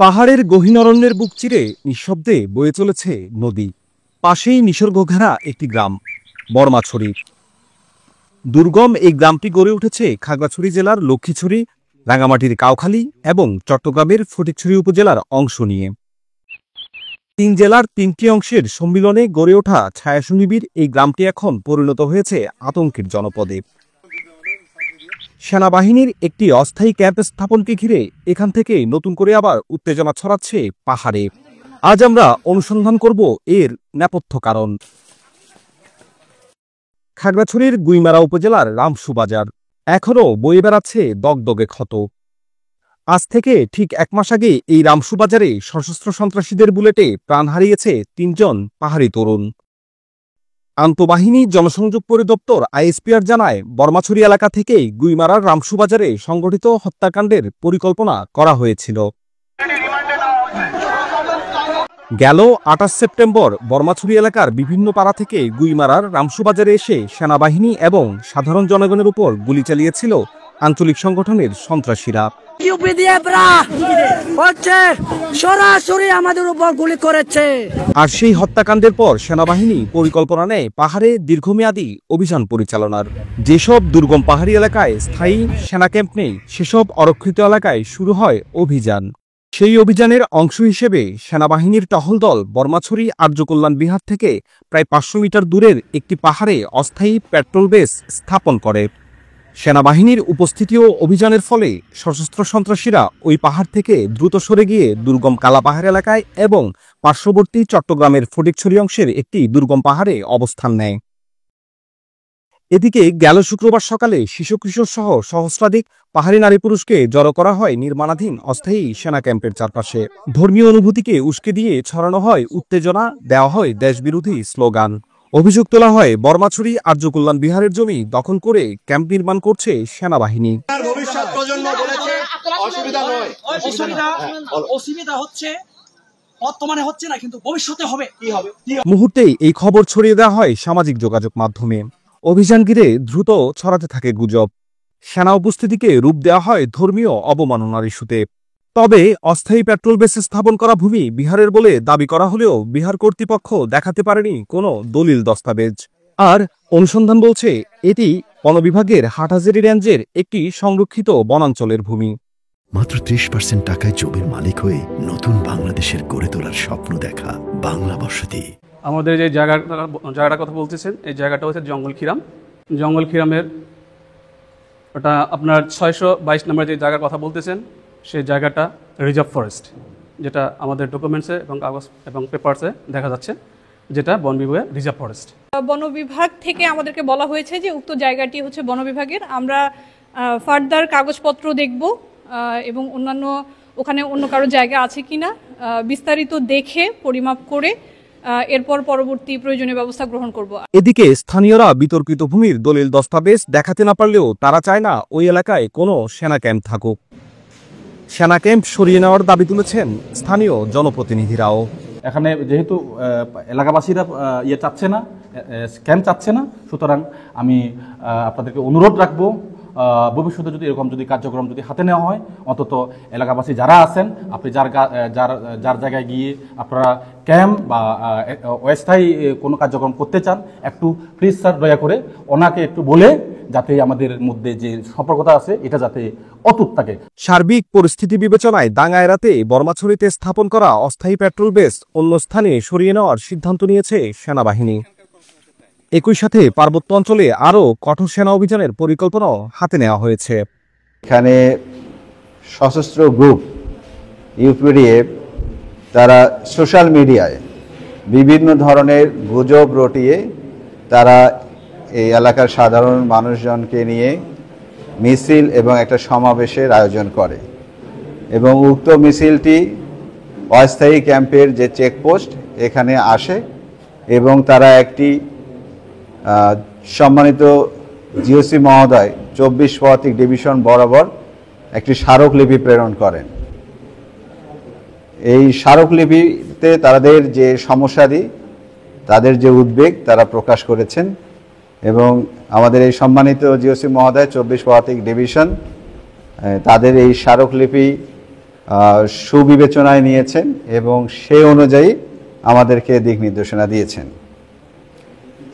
পাহাড়ের গহীন অরণ্যের বুক চিরে নিঃশব্দে বয়ে চলেছে নদী। পাশেই নিসর্গঘেরা একটি গ্রাম, বর্মাছড়ি। দুর্গম এই গ্রামটি গড়ে উঠেছে খাগড়াছড়ি জেলার লক্ষ্মীছড়ি, রাঙামাটির কাউখালী এবং চট্টগ্রামের ফটিকছড়ি উপজেলার অংশ নিয়ে। তিন জেলার তিনটি অংশের সম্মিলনে গড়ে ওঠা ছায়াসুনিবির এই গ্রামটি এখন পরিণত হয়েছে আতঙ্কের জনপদে। সেনাবাহিনীর একটি অস্থায়ী ক্যাম্প স্থাপনকে ঘিরে এখান থেকে নতুন করে আবার উত্তেজনা ছড়াচ্ছে পাহাড়ে। আজ আমরা অনুসন্ধান করব এর নেপথ্য কারণ। খাগড়াছড়ির গুইমারা উপজেলার রামসুবাজার এখনও বয়ে বেড়াচ্ছে দগদগে ক্ষত। আজ থেকে ঠিক এক মাস আগে এই রামসুবাজারে সশস্ত্র সন্ত্রাসীদের বুলেটে প্রাণ হারিয়েছে তিনজন পাহাড়ি তরুণ। আন্তঃবাহিনী জনসংযোগ পরিদপ্তর আইএসপিআর জানায়, বর্মাছড়ি এলাকা থেকেই গুইমারার রামসুবাজারে সংগঠিত হত্যাকাণ্ডের পরিকল্পনা করা হয়েছিল। গেল ২৮ সেপ্টেম্বর বর্মাছড়ি এলাকার বিভিন্ন পাড়া থেকে গুইমারার রামসুবাজারে এসে সেনাবাহিনী এবং সাধারণ জনগণের উপর গুলি চালিয়েছিল আঞ্চলিক সংগঠনের সন্ত্রাসীরা। সরাসরি আমাদের উপর গুলি করেছে। আর সেই হত্যাকাণ্ডের পর সেনাবাহিনী পরিকল্পনা নেয় পাহাড়ে দীর্ঘমেয়াদী অভিযান পরিচালনার। যেসব দুর্গম পাহাড়ি এলাকায় স্থায়ী সেনা ক্যাম্প নেই, সেসব অরক্ষিত এলাকায় শুরু হয় অভিযান। সেই অভিযানের অংশ হিসেবে সেনাবাহিনীর টহল দল বর্মাছড়ি আর্যকল্যাণ বিহার থেকে প্রায় ৫০০ মিটার দূরের একটি পাহাড়ে অস্থায়ী পেট্রোল বেস স্থাপন করে। সেনাবাহিনীর উপস্থিতি ও অভিযানের ফলে সশস্ত্র সন্ত্রাসীরা ওই পাহাড় থেকে দ্রুত সরে গিয়ে দুর্গম কালাপাহাড় এলাকায় এবং পার্শ্ববর্তী চট্টগ্রামের ফটিকছড়ি অংশের একটি দুর্গম পাহাড়ে অবস্থান নেয়। এদিকে গেল শুক্রবার সকালে শিশু কিশোর সহ সহস্রাধিক পাহাড়ি নারী পুরুষকে জড়ো করা হয় নির্মাণাধীন অস্থায়ী সেনা ক্যাম্পের চারপাশে। ধর্মীয় অনুভূতিকে উস্কে দিয়ে ছড়ানো হয় উত্তেজনা, দেওয়া হয় দেশবিরোধী স্লোগান। অভিযোগ তোলা হয়, বর্মাছড়ি আর্যকল্যাণ বিহারের জমি দখল করে ক্যাম্প নির্মাণ করছে সেনাবাহিনী। মুহূর্তেই এই খবর ছড়িয়ে দেওয়া হয় সামাজিক যোগাযোগ মাধ্যমে। অভিযান ঘিরে দ্রুত ছড়াতে থাকে গুজব। সেনা উপস্থিতিকে রূপ দেওয়া হয় ধর্মীয় অবমাননার ইস্যুতে। তবে অস্থায়ী পেট্রোল বেস স্থাপন করা ভূমি বিহারের বলে দাবি করা হলেও বিহার কর্তৃপক্ষ দেখাতে পারেনি কোনো দলিল দস্তাবেজ। আর অনুসন্ধান বলছে এটি বন বিভাগের হাটহাজারী রেঞ্জের একটি সংরক্ষিত বনাঞ্চলের ভূমি। মাত্র ৩০% টাকায় জমির মালিক হয়ে নতুন বাংলাদেশের গড়ে তোলার স্বপ্ন দেখা বাংলা বসতি। আমাদের যে জায়গাটার কথা বলতেছেন, এই জায়গাটা হচ্ছে জঙ্গলখিরাম। জঙ্গলখিরামের ওটা আপনার ৬২২ নম্বর যে জায়গার কথা বলতেছেন, সেই জায়গাটা রিজার্ভ ফরেস্ট, যেটা আমাদের ডকুমেন্টসে এবং কাগজ এবং পেপারসে দেখা যাচ্ছে, যেটা বন বিভাগের রিজার্ভ ফরেস্ট। বন বিভাগ থেকে আমাদেরকে বলা হয়েছে যে উক্ত জায়গাটি হচ্ছে বন বিভাগের। আমরা ফার্দার কাগজপত্র দেখব এবং অন্যান্য ওখানে অন্য কারো জায়গা আছে কিনা বিস্তারিত দেখে পরিমাপ করে এরপর পরবর্তী প্রয়োজনীয় ব্যবস্থা গ্রহণ করব। এদিকে স্থানীয়রা বিতর্কিত ভূমির দলিল দস্তাবেজ দেখাতে না পারলেও তারা চায় না ওই এলাকায় কোনো সেনা ক্যাম্প থাকুক। সেনা ক্যাম্প সরিয়ে নেওয়ার দাবি তুলেছেন স্থানীয় জনপ্রতিনিধিরাও। এখানে যেহেতু এলাকাবাসীরা চাচ্ছে না, ক্যাম্প চাচ্ছে না, সুতরাং আমি আপনাদেরকে অনুরোধ রাখবো, ভবিষ্যতে যদি এরকম কার্যক্রম হাতে নেওয়া হয়, অন্তত এলাকাবাসী যারা আছেন, আপনি যার জায়গায় গিয়ে আপনারা ক্যাম্প বা অস্থায়ী কোনো কার্যক্রম করতে চান, একটু প্লিজ স্যার দয়া করে ওনাকে একটু বলে, যাতে আমাদের মধ্যে যে সম্পর্কটা আছে এটা যাতে অটুট থাকে। সার্বিক পরিস্থিতি বিবেচনায় দাঙ্গা এড়াতে বর্মাছড়িতে স্থাপন করা অস্থায়ী পেট্রোল বেস অন্য স্থানে সরিয়ে নেওয়ার সিদ্ধান্ত নিয়েছে সেনাবাহিনী। একই সাথে পার্বত্য অঞ্চলে আরও কঠোর সেনা অভিযানের পরিকল্পনাও হাতে নেওয়া হয়েছে। এখানে সশস্ত্র গ্রুপ ইউপিডিএফ তারা সোশ্যাল মিডিয়ায় বিভিন্ন ধরনের গুজব রটিয়ে তারা এই এলাকার সাধারণ মানুষজনকে নিয়ে মিছিল এবং একটা সমাবেশের আয়োজন করে এবং উক্ত মিছিলটি অস্থায়ী ক্যাম্পের যে চেকপোস্ট এখানে আসে এবং তারা একটি সম্মানিত জিওসি মহোদয় ২৪ পদাতিক ডিভিশন বরাবর একটি স্মারকলিপি প্রেরণ করেন। এই স্মারকলিপিতে তাদের যে সমস্যাদি, তাদের যে উদ্বেগ তারা প্রকাশ করেছেন এবং আমাদের এই সম্মানিত জিওসি মহোদয় ২৪ পদাতিক ডিভিশন তাদের এই স্মারকলিপি সুবিবেচনায় নিয়েছেন এবং সে অনুযায়ী আমাদেরকে দিক নির্দেশনা দিয়েছেন।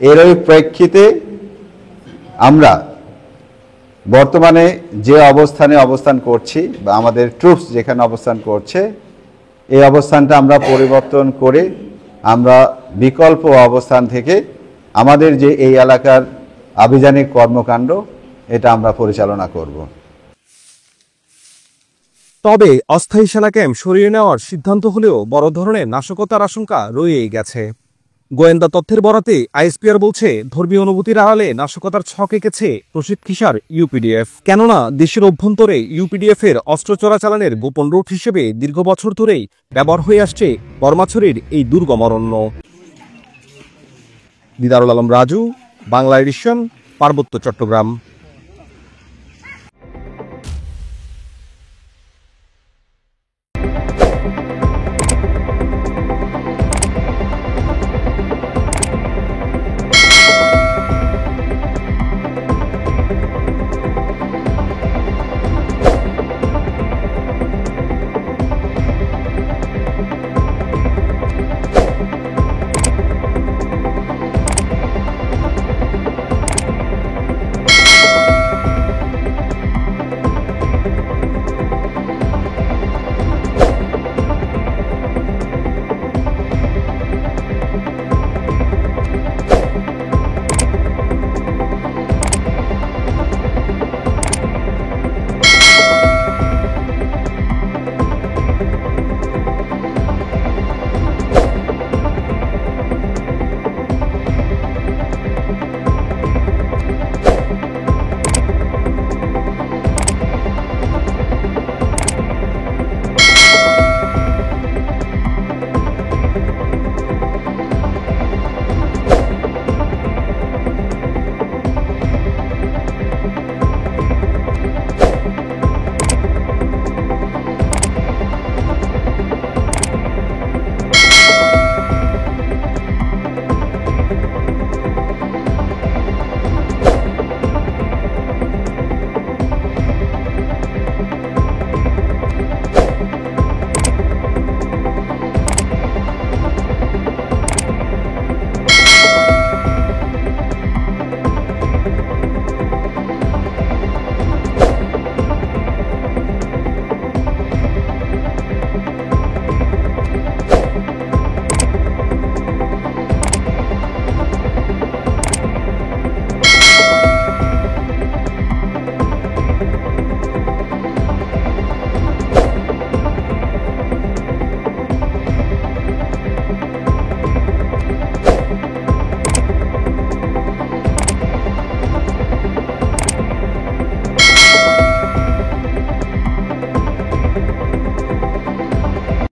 এরই প্রেক্ষিতে আমরা বর্তমানে যে অবস্থানে অবস্থান করছি বা আমাদের ট্রুপস যেখানে অবস্থান করছে, এই অবস্থানটা আমরা পরিবর্তন করে আমরা বিকল্প অবস্থান থেকে আমাদের যে এই এলাকার আভিযানিক কর্মকাণ্ড এটা আমরা পরিচালনা করব। তবে অস্থায়ী সেনা ক্যাম্প সরিয়ে নেওয়ার সিদ্ধান্ত হলেও বড় ধরনের নাশকতার আশঙ্কা রয়েই গেছে। গোয়েন্দা তথ্যের বরাতে আইএসপিআর বলছে ধর্মীয় অনুভূতির আড়ালে নাশকতার ছক এঁকেছে প্রশিক্ষিসার ইউপিডিএফ। কেননা দেশের অভ্যন্তরে ইউপিডিএফ এর অস্ত্র চোরাচালানের গোপন রুট হিসেবে দীর্ঘ বছর ধরেই ব্যবহার হয়ে আসছে বর্মাছড়ির এই দুর্গম অরণ্য। দিদারুল আলম রাজু, বাংলা এডিশন, পার্বত্য চট্টগ্রাম।